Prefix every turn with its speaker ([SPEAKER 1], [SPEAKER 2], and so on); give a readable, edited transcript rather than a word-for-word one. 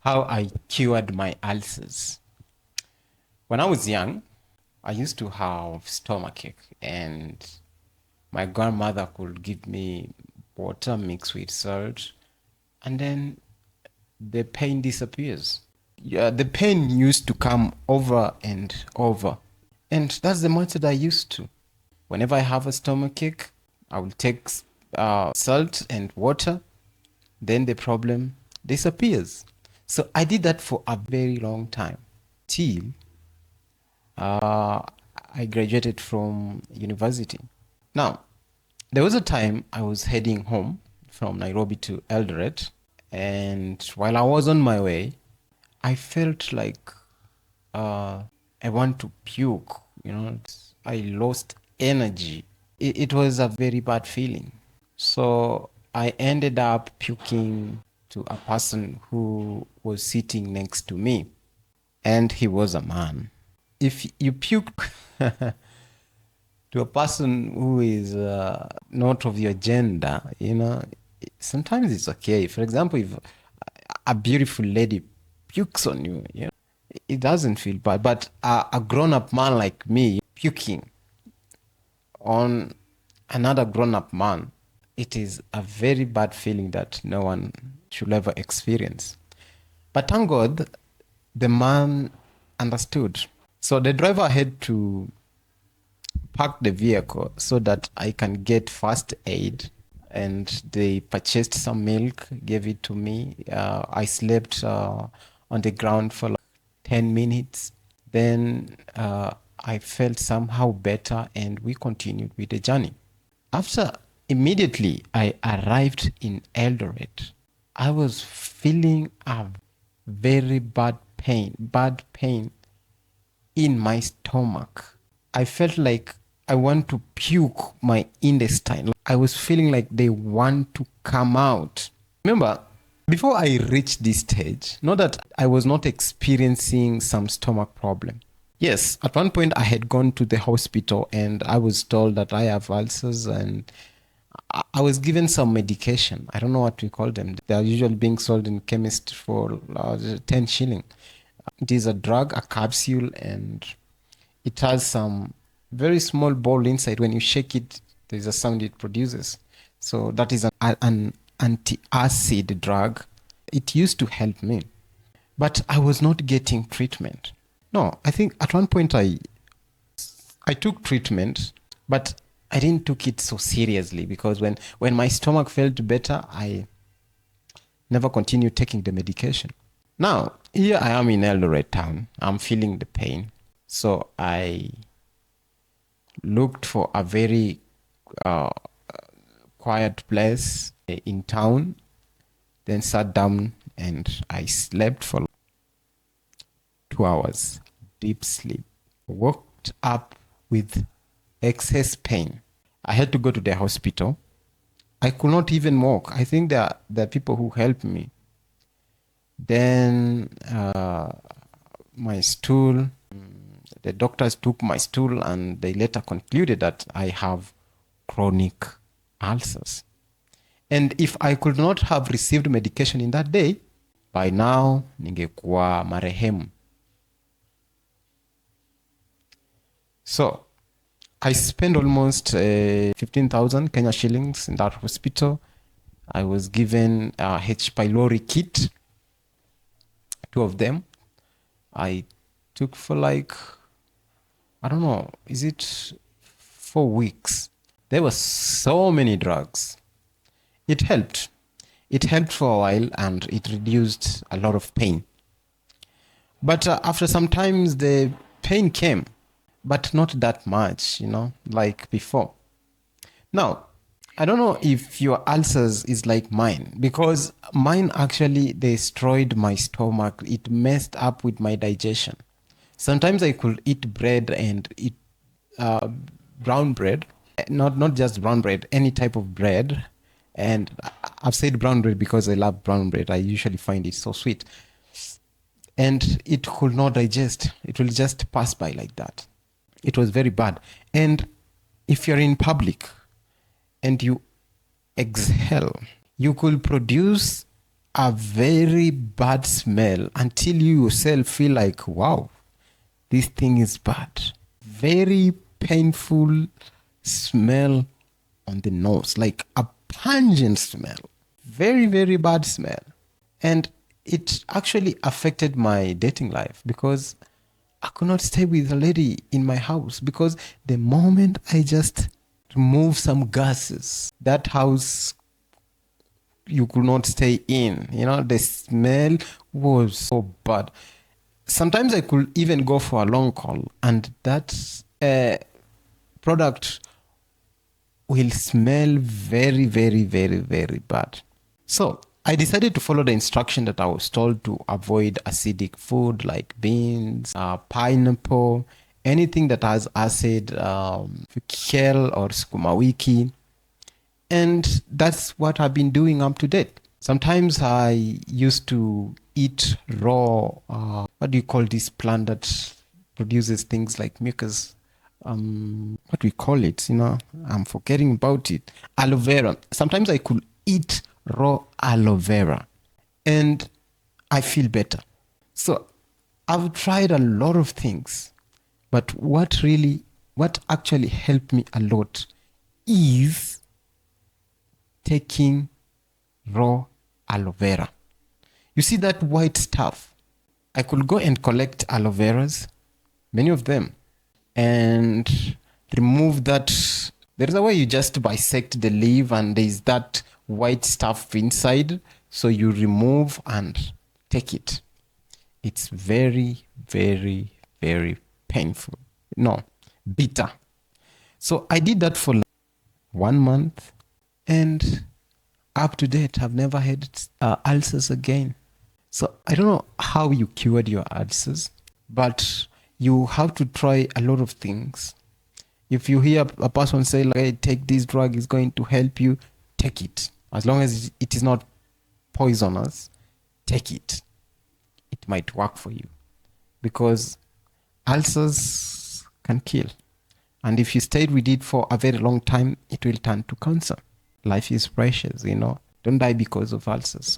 [SPEAKER 1] how I cured my ulcers. When I was young, I used to have stomachache, and my grandmother could give me water mixed with salt, and then the pain disappears. Yeah, the pain used to come over and over. And that's the method I used to. Whenever I have a stomachache, I will take salt and water, then the problem disappears. So I did that for a very long time till uh, I graduated from university. Now, there was a time I was heading home from Nairobi to Eldoret, and while I was on my way, I felt like I want to puke. I lost energy. It was a very bad feeling. So I ended up puking to a person who was sitting next to me, and he was a man. If you puke to a person who is not of your gender, sometimes it's okay. For example, if a beautiful lady pukes on you, it doesn't feel bad. But a grown-up man like me puking on another grown-up man, it is a very bad feeling that no one should ever experience. But thank God, the man understood. So the driver had to park the vehicle so that I can get first aid. And they purchased some milk, gave it to me. I slept on the ground for like 10 minutes. Then I felt somehow better, and we continued with the journey. Immediately I arrived in Eldoret, I was feeling a very bad pain in my stomach. I felt like I want to puke my intestine. I was feeling like they want to come out. Remember, before I reached this stage, not that I was not experiencing some stomach problem. Yes, at one point I had gone to the hospital and I was told that I have ulcers, and I was given some medication. I don't know what we call them. They are usually being sold in chemist for 10 shilling. It is a drug, a capsule, and it has some very small ball inside. When you shake it, there's a sound it produces. So that is an anti-acid drug. It used to help me, but I was not getting treatment. No, I think at one point I took treatment, but I didn't took it so seriously, because when my stomach felt better, I never continued taking the medication. Now, here I am in Eldoret town. I'm feeling the pain. So I looked for a very quiet place in town, then sat down and I slept for 2 hours, deep sleep. Woke up with excess pain. I had to go to the hospital. I could not even walk. I think there are people who helped me. Then my stool, the doctors took my stool and they later concluded that I have chronic ulcers. And if I could not have received medication in that day, by now ningekuwa marehemu. So I spent almost 15,000 Kenya shillings in that hospital. I was given a H. pylori kit, 2 of them. I took for like, I don't know, is it 4 weeks? There were so many drugs. It helped. It helped for a while and it reduced a lot of pain. But after some times the pain came, but not that much, like before. Now, I don't know if your ulcers is like mine, because mine actually destroyed my stomach. It messed up with my digestion. Sometimes I could eat bread and eat brown bread, not just brown bread, any type of bread. And I've said brown bread because I love brown bread. I usually find it so sweet. And it could not digest. It will just pass by like that. It was very bad. And if you're in public and you exhale, you could produce a very bad smell until you yourself feel like, wow, this thing is bad. Very painful smell on the nose, like a pungent smell. Very, very bad smell. And it actually affected my dating life because I could not stay with a lady in my house because the moment I just remove some gases, that house you could not stay in. The smell was so bad. Sometimes I could even go for a long call and that product will smell very, very, very, very bad. So I decided to follow the instruction that I was told to avoid acidic food like beans, pineapple, anything that has acid, kale or sukuma wiki. And that's what I've been doing up to date. Sometimes I used to eat raw, what do you call this plant that produces things like mucus? What we call it, I'm forgetting about it. Aloe vera. Sometimes I could eat raw aloe vera and I feel better. So I've tried a lot of things, but what actually helped me a lot is taking raw aloe vera. You see that white stuff? I could go and collect aloe veras, many of them, and remove that. There's a way you just bisect the leaf and there's that white stuff inside. So you remove and take it. It's very, very, very painful. No, bitter. So I did that for 1 month and up to date, I've never had ulcers again. So I don't know how you cured your ulcers, but you have to try a lot of things. If you hear a person say, like, hey, take this drug, it's going to help you, take it. As long as it is not poisonous, take it. It might work for you because ulcers can kill. And if you stayed with it for a very long time, it will turn to cancer. Life is precious, Don't die because of ulcers.